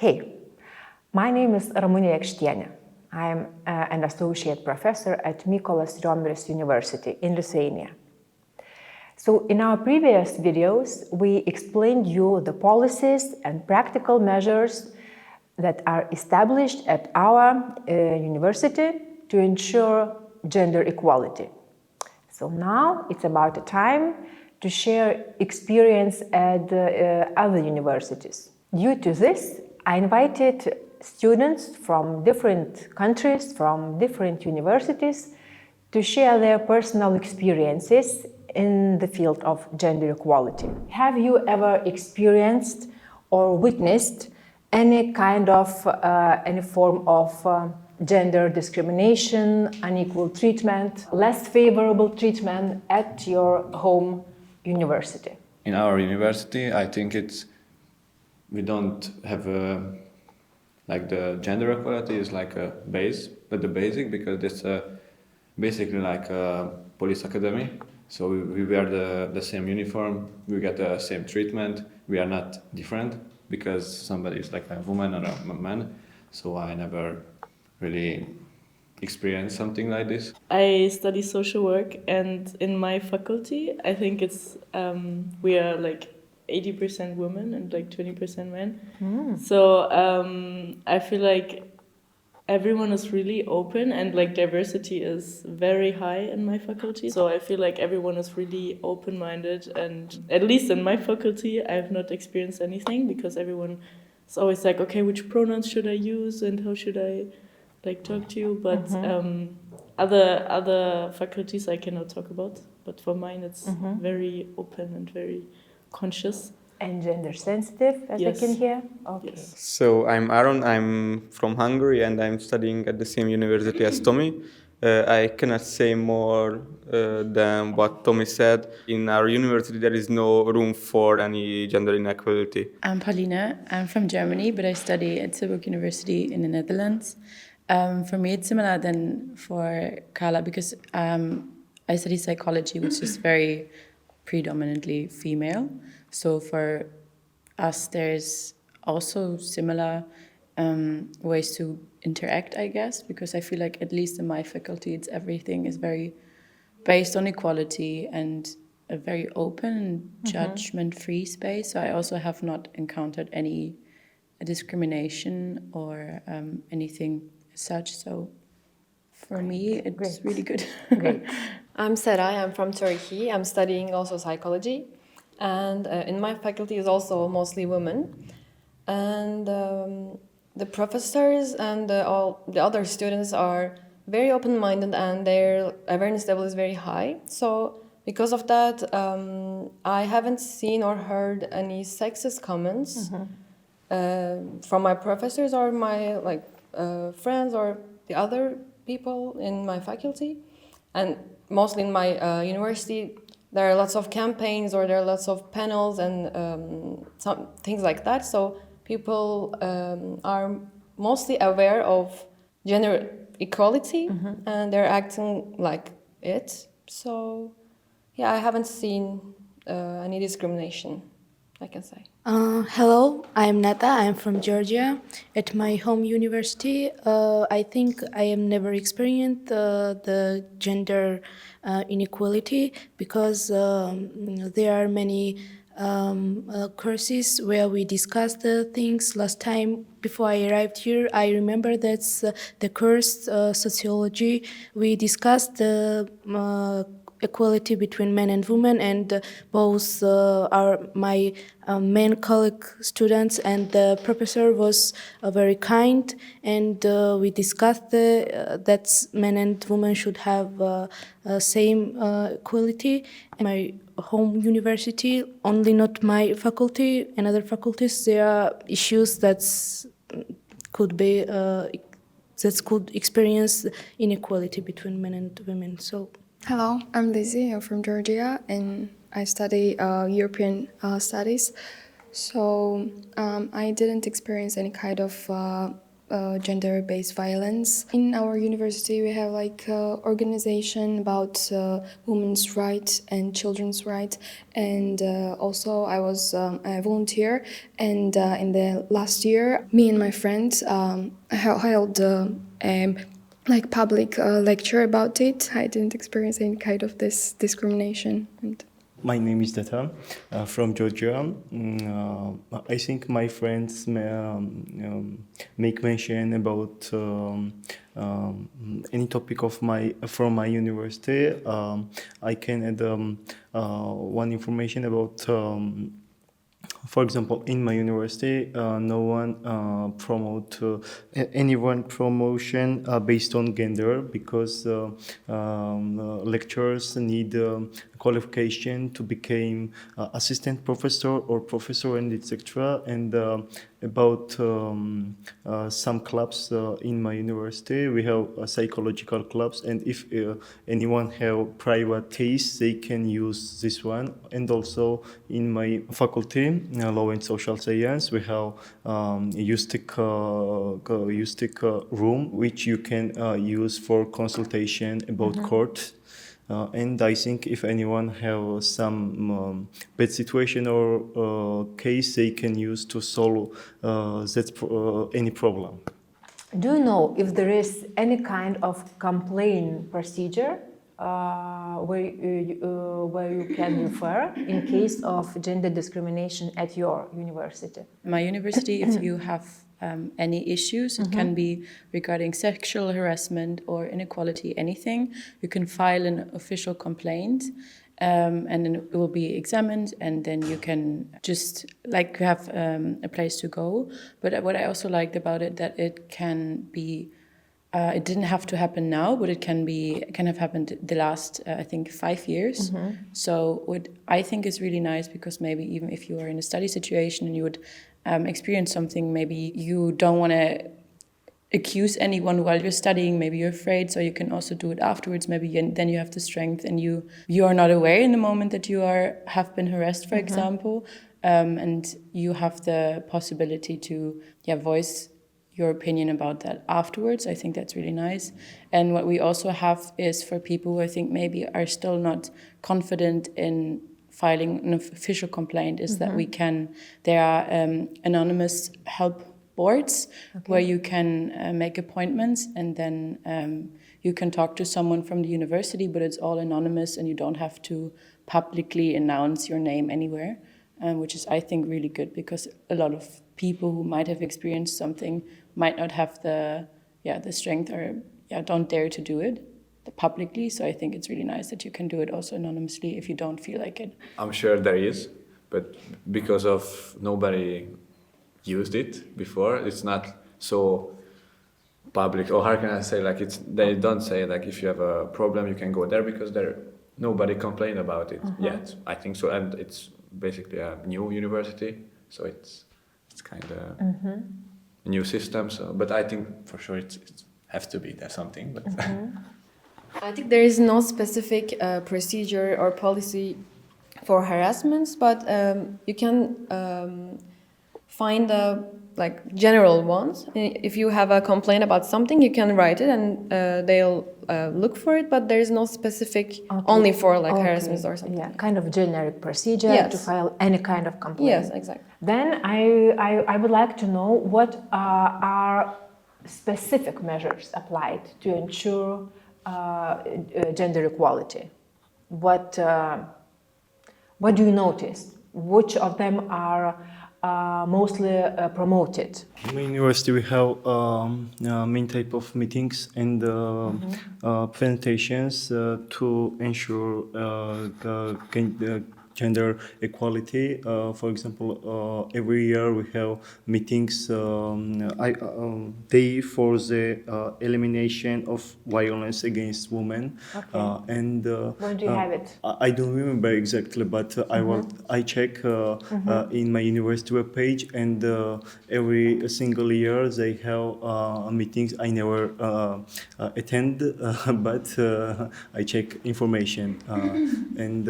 Hey, my name is Ramunė Jakštienė. I am an associate professor at Mykolas Riomeris University in Lithuania. So in our previous videos, we explained you the policies and practical measures that are established at our university to ensure gender equality. So now it's about the time to share experience at other universities. Due to this, I invited students from different countries, from different universities, to share their personal experiences in the field of gender equality. Have you ever experienced or witnessed any kind of, any form of gender discrimination, unequal treatment, less favorable treatment at your home university? In our university, I think we don't have like the gender equality is like a base, but the basic, because it's basically like a police academy. So we wear the same uniform, we get the same treatment, we are not different because somebody is like a woman or a man. So I never really experienced something like this. I study social work, and in my faculty, I think it's we are like 80% women and like 20% men. So I feel like everyone is really open, and like diversity is very high in my faculty. So I feel like everyone is really open-minded, and at least in my faculty, I have not experienced anything because everyone is always like, okay, which pronouns should I use and how should I like talk to you? But other faculties I cannot talk about. But for mine, it's very open and very conscious. And gender sensitive, as Yes. I can hear? Okay. Yes. So I'm Aaron, I'm from Hungary and I'm studying at the same university as Tommy. I cannot say more than what Tommy said. In our university there is no room for any gender inequality. I'm Paulina, I'm from Germany, but I study at Tilburg University in the Netherlands. For me it's similar than for Carla because I study psychology, which is very predominantly female. So for us, there's also similar ways to interact, I guess, because I feel like at least in my faculty, everything is very based on equality and a very open, judgment-free space. So I also have not encountered any discrimination or anything such. So for me, it's really good. Great. I'm Seray, I'm from Turkey. I'm studying also psychology. And in my faculty is also mostly women. And the professors and all the other students are very open-minded and their awareness level is very high. So because of that, I haven't seen or heard any sexist comments from my professors or my friends or the other people in my faculty. And mostly in my university, there are lots of campaigns or there are lots of panels and some things like that. So people are mostly aware of gender equality and they're acting like it. So yeah, I haven't seen any discrimination, I can say. Hello, I'm Nata. I'm from Georgia. At my home university, I think I have never experienced the gender inequality because there are many courses where we discussed the things. Last time before I arrived here, I remember that's the course sociology. We discussed the equality between men and women, and both are my men colleague students, and the professor was very kind, and we discussed that men and women should have same equality. My home university, only not my faculty, and other faculties, there are issues that could experience inequality between men and women. So. Hello, I'm Lizzie. I'm from Georgia and I study European studies. So I didn't experience any kind of gender-based violence. In our university, we have like organization about women's rights and children's rights, and also I was a volunteer. And in the last year, me and my friends held like public lecture about it. I didn't experience any kind of this discrimination. My name is Data from Georgia. I think my friends make mention about any topic from my university. I can add one information about. For example, in my university, no one promote anyone promotion based on gender, because lecturers need qualification to become assistant professor or professor, and etc. And about some clubs in my university, we have psychological clubs, and if anyone have private case, they can use this one. And also in my faculty, law and social science, we have USTIC room, which you can use for consultation about court. And I think if anyone have some bad situation or case, they can use to solve any problem. Do you know if there is any kind of complaint procedure where you can refer in case of gender discrimination at your university? My university, if you have any issues, it can be regarding sexual harassment or inequality, anything, you can file an official complaint, and then it will be examined, and then you can just like have a place to go. But what I also liked about it, that it can be it didn't have to happen now, but it can have happened the last, I think, 5 years. So what I think is really nice, because maybe even if you are in a study situation and you would experience something, maybe you don't want to accuse anyone while you're studying, maybe you're afraid, so you can also do it afterwards. Maybe then you have the strength, and you are not aware in the moment that you have been harassed, for example, and you have the possibility to voice your opinion about that afterwards. I think that's really nice. And what we also have is for people who I think maybe are still not confident in filing an official complaint, is that there are anonymous help boards where you can make appointments, and then you can talk to someone from the university, but it's all anonymous and you don't have to publicly announce your name anywhere, which is, I think, really good, because a lot of people who might have experienced something might not have the strength, or don't dare to do it publicly. So I think it's really nice that you can do it also anonymously if you don't feel like it. I'm sure there is, but because of nobody used it before, it's not so public. Or how can I say, like, they don't say like if you have a problem you can go there, because nobody complained about it yet. I think so, and it's basically a new university, so it's kind of a new system. So, but I think for sure it has to be there something. But I think there is no specific procedure or policy for harassments, but you can find like general ones. If you have a complaint about something, you can write it, and they'll look for it. But there is no specific only for like harassment or something. Yeah, kind of generic procedure to file any kind of complaint. Yes, exactly. Then I would like to know what are specific measures applied to ensure gender equality. What do you notice? Which of them are mostly promoted? In my university, we have many type of meetings and presentations to ensure gender equality. For example, every year we have meetings day for the elimination of violence against women. And when do you have it? I don't remember exactly, but I check in my university webpage, and every single year they have meetings. I never attend, but I check information. And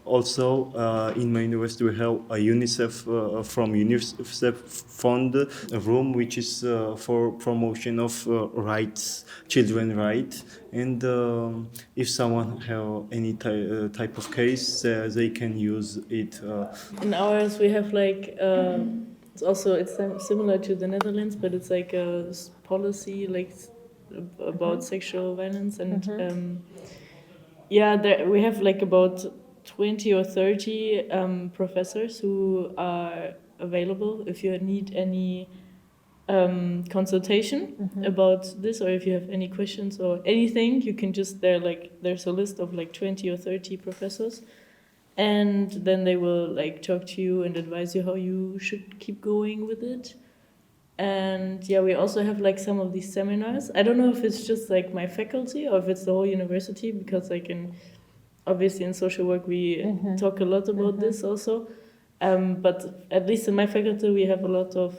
Also, in my university we have a UNICEF from UNICEF fund, a room which is for promotion of rights, children rights. And if someone have any type of case, they can use it. In ours, we have like it's similar to the Netherlands, but it's like a policy like about sexual violence, and we have like about 20 or 30 professors who are available if you need any consultation about this, or if you have any questions or anything, you can just there's a list of like 20 or 30 professors, and then they will like talk to you and advise you how you should keep going with it. And we also have like some of these seminars. I don't know if it's just like my faculty or if it's the whole university, because like obviously in social work we talk a lot about this also. But at least in my faculty we have a lot of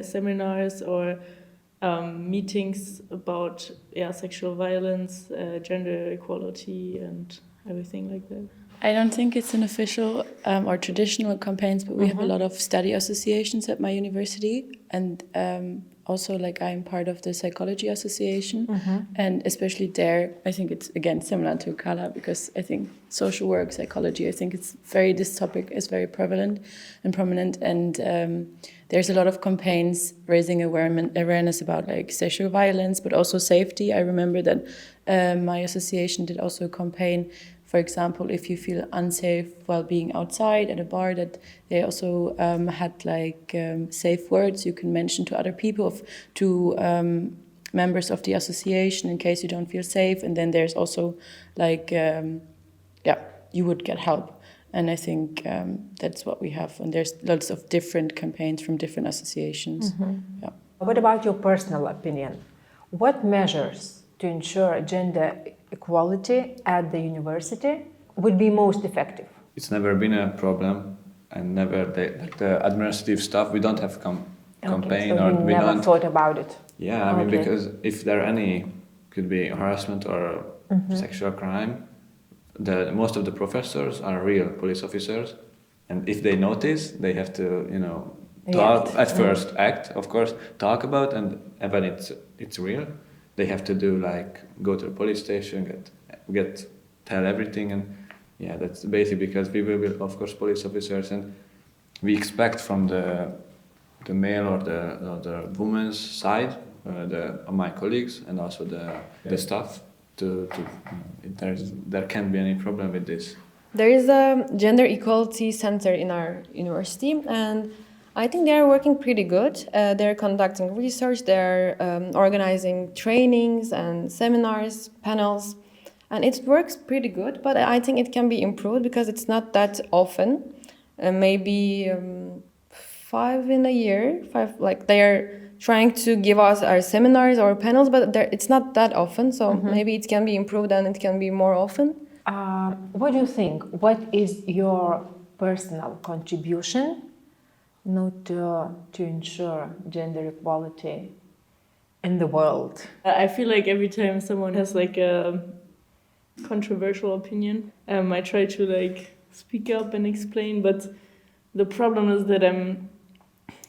seminars or meetings about sexual violence, gender equality, and everything like that. I don't think it's an official or traditional campaigns, but we have a lot of study associations at my university, and also like I'm part of the psychology association, and especially there, I think it's again similar to Kala, because I think social work, psychology, I think this topic is very prevalent and prominent, and there's a lot of campaigns raising awareness about like sexual violence, but also safety. I remember that my association did also a campaign. For example, if you feel unsafe while being outside at a bar, that they also had like safe words you can mention to other people, to members of the association, in case you don't feel safe. And then there's also like, you would get help. And I think that's what we have. And there's lots of different campaigns from different associations. Yeah. What about your personal opinion? What measures to ensure gender equality at the university would be most effective? It's never been a problem, and never the administrative stuff. We don't have campaign, so or we never thought about it. Yeah, I mean, because if there are could be harassment or sexual crime, most of the professors are real police officers, and if they notice, they have to talk at first, act, of course, talk about, and when it's real, they have to do like go to the police station, tell everything, and that's basic, because we will be, of course, police officers, and we expect from the male or the woman's side, my colleagues and also the staff, there can't be any problem with this. There is a gender equality center in our university, and I think they're working pretty good. They're conducting research, they're organizing trainings and seminars, panels, and it works pretty good, but I think it can be improved because it's not that often. Maybe 5 in a year, like they're trying to give us our seminars or panels, but it's not that often, so maybe it can be improved and it can be more often. What do you think? What is your personal contribution to ensure gender equality in the world? I feel like every time someone has like a controversial opinion, I try to like speak up and explain, but the problem is that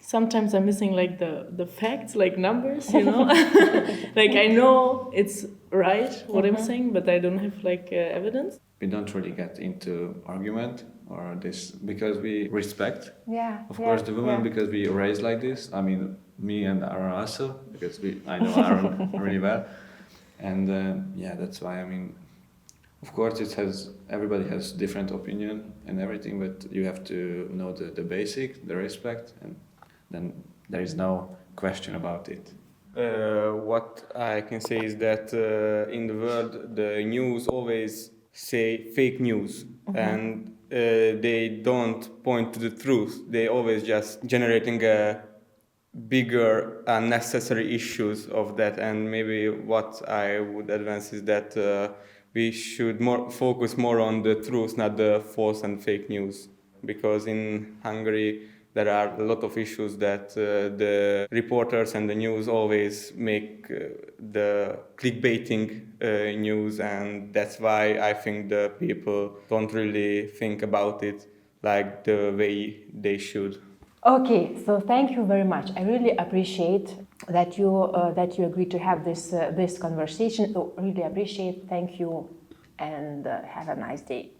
sometimes I'm missing like the facts, like numbers, like I know it's right what I'm saying, but I don't have like evidence. We don't really get into argument or this because we respect, of course, the women, because we raised like this. I mean, me and Aaron also, because I know Aaron really well, and that's why. I mean, of course, everybody has different opinion and everything, but you have to know the basic, the respect, and then there is no question about it. What I can say is that in the world, the news always say fake news, and they don't point to the truth. They always just generating bigger unnecessary issues of that. And maybe what I would advance is that we should focus more on the truth, not the false and fake news. Because in Hungary, there are a lot of issues that the reporters and the news always make the clickbaiting news, and that's why I think the people don't really think about it like the way they should. Okay, so thank you very much. I really appreciate that you agreed to have this conversation. Really appreciate. Thank you, and have a nice day.